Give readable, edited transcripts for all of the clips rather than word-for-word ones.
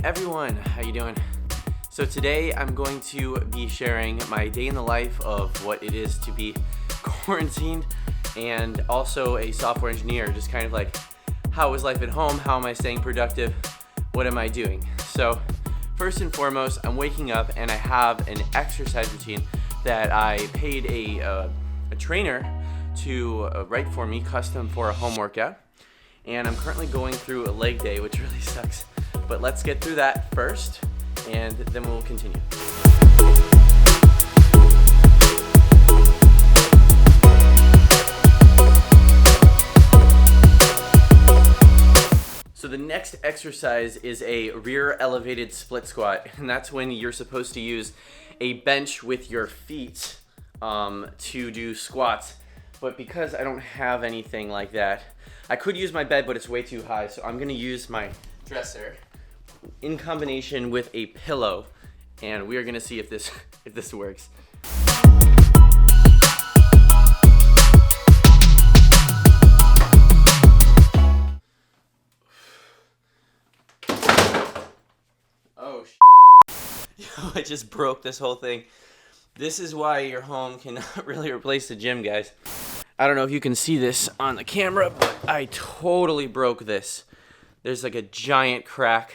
Everyone, how you doing? So today I'm going to be sharing my day in the life of what it is to be quarantined and also a software engineer, just kind of like how is life at home, how am I staying productive, what am I doing? So first and foremost, I'm waking up and I have an exercise routine that I paid a trainer to write for me, custom for a home workout. And I'm currently going through a leg day, which really sucks. But let's get through that first, and then we'll continue. So the next exercise is a rear elevated split squat, and that's when you're supposed to use a bench with your feet to do squats. But because I don't have anything like that, I could use my bed, but it's way too high, so I'm gonna use my dresser in combination with a pillow, and we are gonna see if this works. Oh, yo, I just broke this whole thing. This is why your home cannot really replace the gym, guys. I don't know if you can see this on the camera, but I totally broke this. There's like a giant crack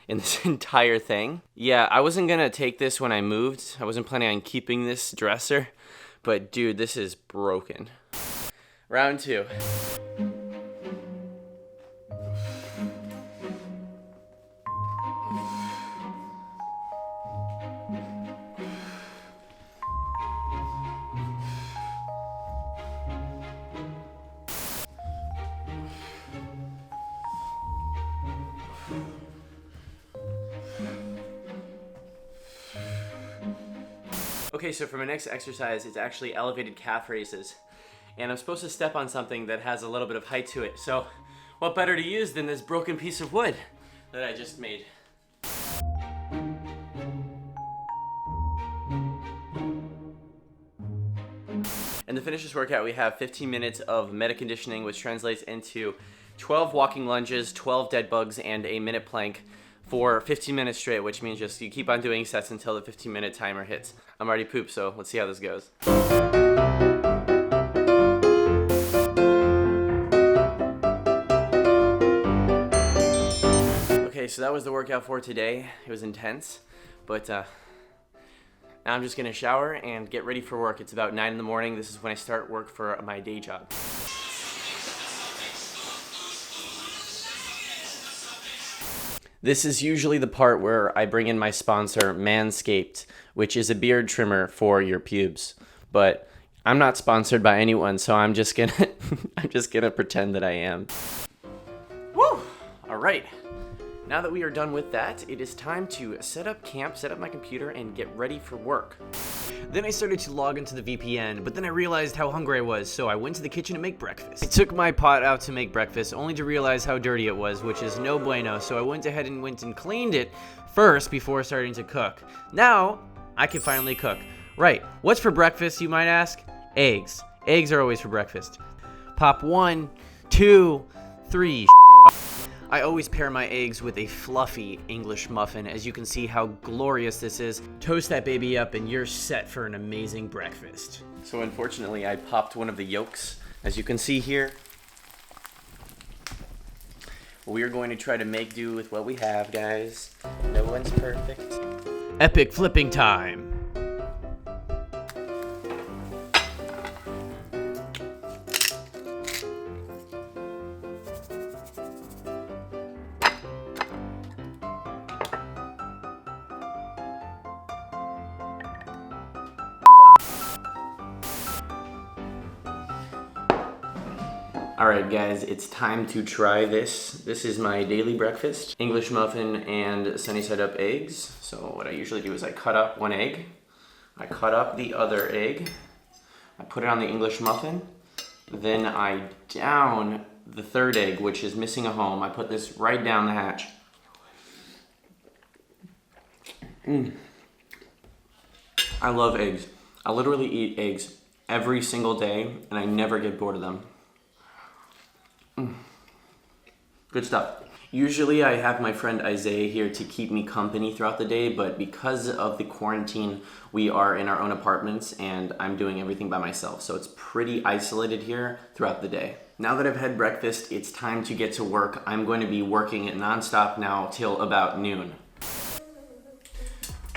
in this entire thing. Yeah, I wasn't gonna take this when I moved. I wasn't planning on keeping this dresser, but dude, this is broken. Round two. Okay, so for my next exercise, it's actually elevated calf raises. And I'm supposed to step on something that has a little bit of height to it. So what better to use than this broken piece of wood that I just made? And to finish this workout, we have 15 minutes of meta conditioning, which translates into 12 walking lunges, 12 dead bugs, and a minute plank for 15 minutes straight, which means just you keep on doing sets until the 15-minute timer hits. I'm already pooped, so let's see how this goes. Okay, so that was the workout for today. It was intense, but now I'm just gonna shower and get ready for work. It's about 9 in the morning. This is when I start work for my day job. This is usually the part where I bring in my sponsor, Manscaped, which is a beard trimmer for your pubes. But I'm not sponsored by anyone, so I'm just gonna pretend that I am. Woo! All right. Now that we are done with that, it is time to set up camp, set up my computer, and get ready for work. Then I started to log into the VPN, but then I realized how hungry I was, so I went to the kitchen to make breakfast. I took my pot out to make breakfast, only to realize how dirty it was, which is no bueno, so I went ahead and cleaned it first before starting to cook. Now, I can finally cook. Right, what's for breakfast, you might ask? Eggs. Eggs are always for breakfast. Pop 1, 2, 3. I always pair my eggs with a fluffy English muffin. As you can see how glorious this is. Toast that baby up and you're set for an amazing breakfast. So unfortunately, I popped one of the yolks, as you can see here. We are going to try to make do with what we have, guys. No one's perfect. Epic flipping time. Alright guys, it's time to try this. This is my daily breakfast. English muffin and sunny side up eggs. So what I usually do is I cut up one egg, I cut up the other egg, I put it on the English muffin, then I down the third egg, which is missing a home. I put this right down the hatch. I love eggs. I literally eat eggs every single day and I never get bored of them. Good stuff. Usually I have my friend Isaiah here to keep me company throughout the day, but because of the quarantine, we are in our own apartments and I'm doing everything by myself. So it's pretty isolated here throughout the day. Now that I've had breakfast, it's time to get to work. I'm going to be working it nonstop now till about noon.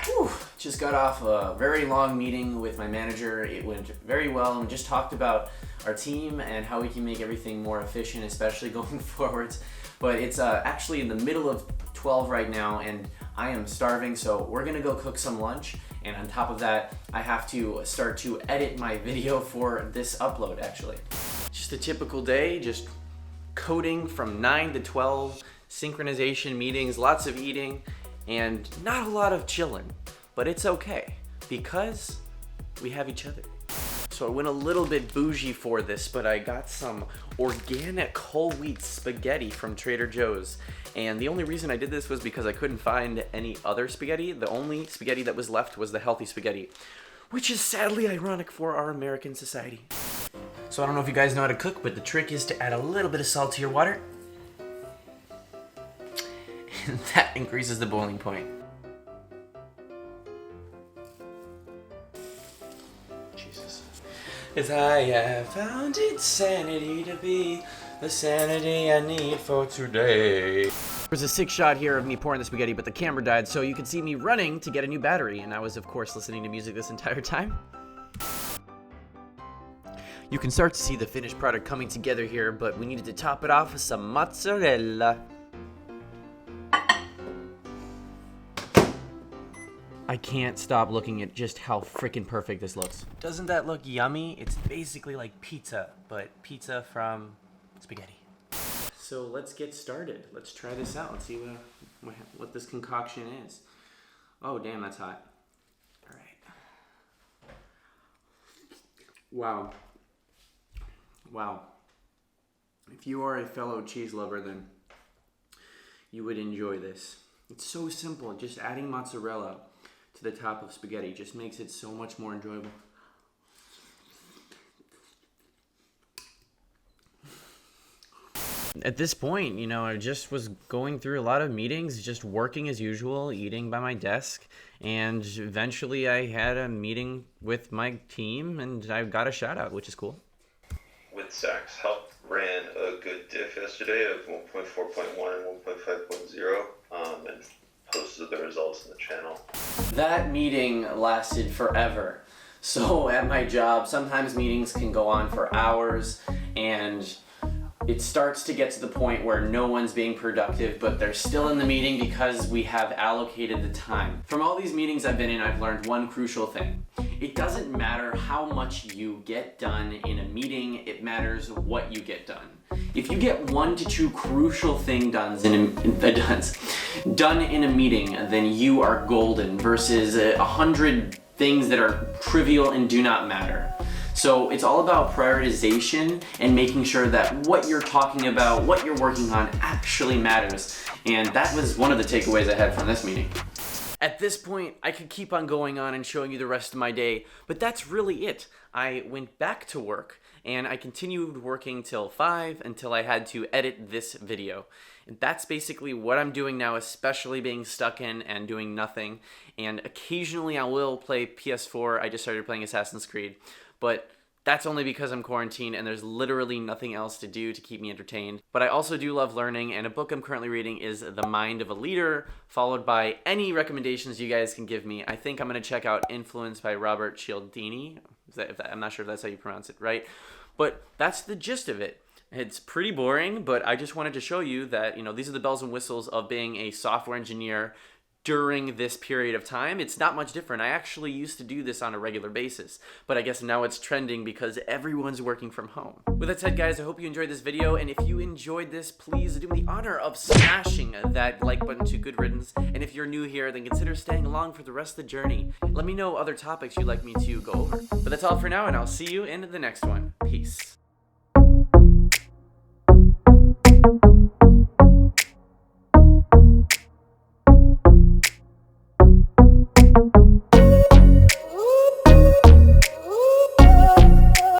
Whew. Just got off a very long meeting with my manager. It went very well, and we just talked about our team and how we can make everything more efficient, especially going forwards. But it's actually in the middle of 12 right now, and I am starving, so we're gonna go cook some lunch. And on top of that, I have to start to edit my video for this upload, actually. Just a typical day, just coding from 9 to 12, synchronization meetings, lots of eating, and not a lot of chilling. But it's okay, because we have each other. So I went a little bit bougie for this, but I got some organic whole wheat spaghetti from Trader Joe's. And the only reason I did this was because I couldn't find any other spaghetti. The only spaghetti that was left was the healthy spaghetti, which is sadly ironic for our American society. So I don't know if you guys know how to cook, but the trick is to add a little bit of salt to your water. And that increases the boiling point. As I have found insanity to be the sanity I need for today. There's a sick shot here of me pouring the spaghetti, but the camera died, so you can see me running to get a new battery, and I was, of course, listening to music this entire time. You can start to see the finished product coming together here, but we needed to top it off with some mozzarella. I can't stop looking at just how freaking perfect this looks. Doesn't that look yummy? It's basically like pizza, but pizza from spaghetti. So let's get started. Let's try this out and see what this concoction is. Oh, damn, that's hot. All right. Wow. Wow. If you are a fellow cheese lover, then you would enjoy this. It's so simple, just adding mozzarella to the top of spaghetti just makes it so much more enjoyable. At this point, you know, I just was going through a lot of meetings, just working as usual, eating by my desk, and eventually I had a meeting with my team and I got a shout out, which is cool. With Sachs Help ran a good diff yesterday of 1.4.1 and 1.5.0 and posted the results in the channel. That meeting lasted forever. So at my job, sometimes meetings can go on for hours, and it starts to get to the point where no one's being productive, but they're still in the meeting because we have allocated the time. From all these meetings I've been in, I've learned one crucial thing. It doesn't matter how much you get done in a meeting, it matters what you get done. If you get 1 to 2 crucial things done in a meeting, then you are golden versus 100 things that are trivial and do not matter. So it's all about prioritization and making sure that what you're talking about, what you're working on actually matters. And that was one of the takeaways I had from this meeting. At this point, I could keep on going on and showing you the rest of my day, but that's really it. I went back to work and I continued working till 5 until I had to edit this video. And that's basically what I'm doing now, especially being stuck in and doing nothing. And occasionally I will play PS4. I just started playing Assassin's Creed, but that's only because I'm quarantined and there's literally nothing else to do to keep me entertained. But I also do love learning, and a book I'm currently reading is The Mind of a Leader, followed by any recommendations you guys can give me. I think I'm going to check out Influence by Robert Cialdini. I'm not sure if that's how you pronounce it, right? But that's the gist of it. It's pretty boring, but I just wanted to show you that, you know, these are the bells and whistles of being a software engineer during this period of time. It's not much different. I actually used to do this on a regular basis, but I guess now it's trending because everyone's working from home. With that said, guys, I hope you enjoyed this video, and if you enjoyed this, please do me the honor of smashing that like button to good riddance, and if you're new here, then consider staying along for the rest of the journey. Let me know other topics you'd like me to go over. But that's all for now, and I'll see you in the next one. Peace.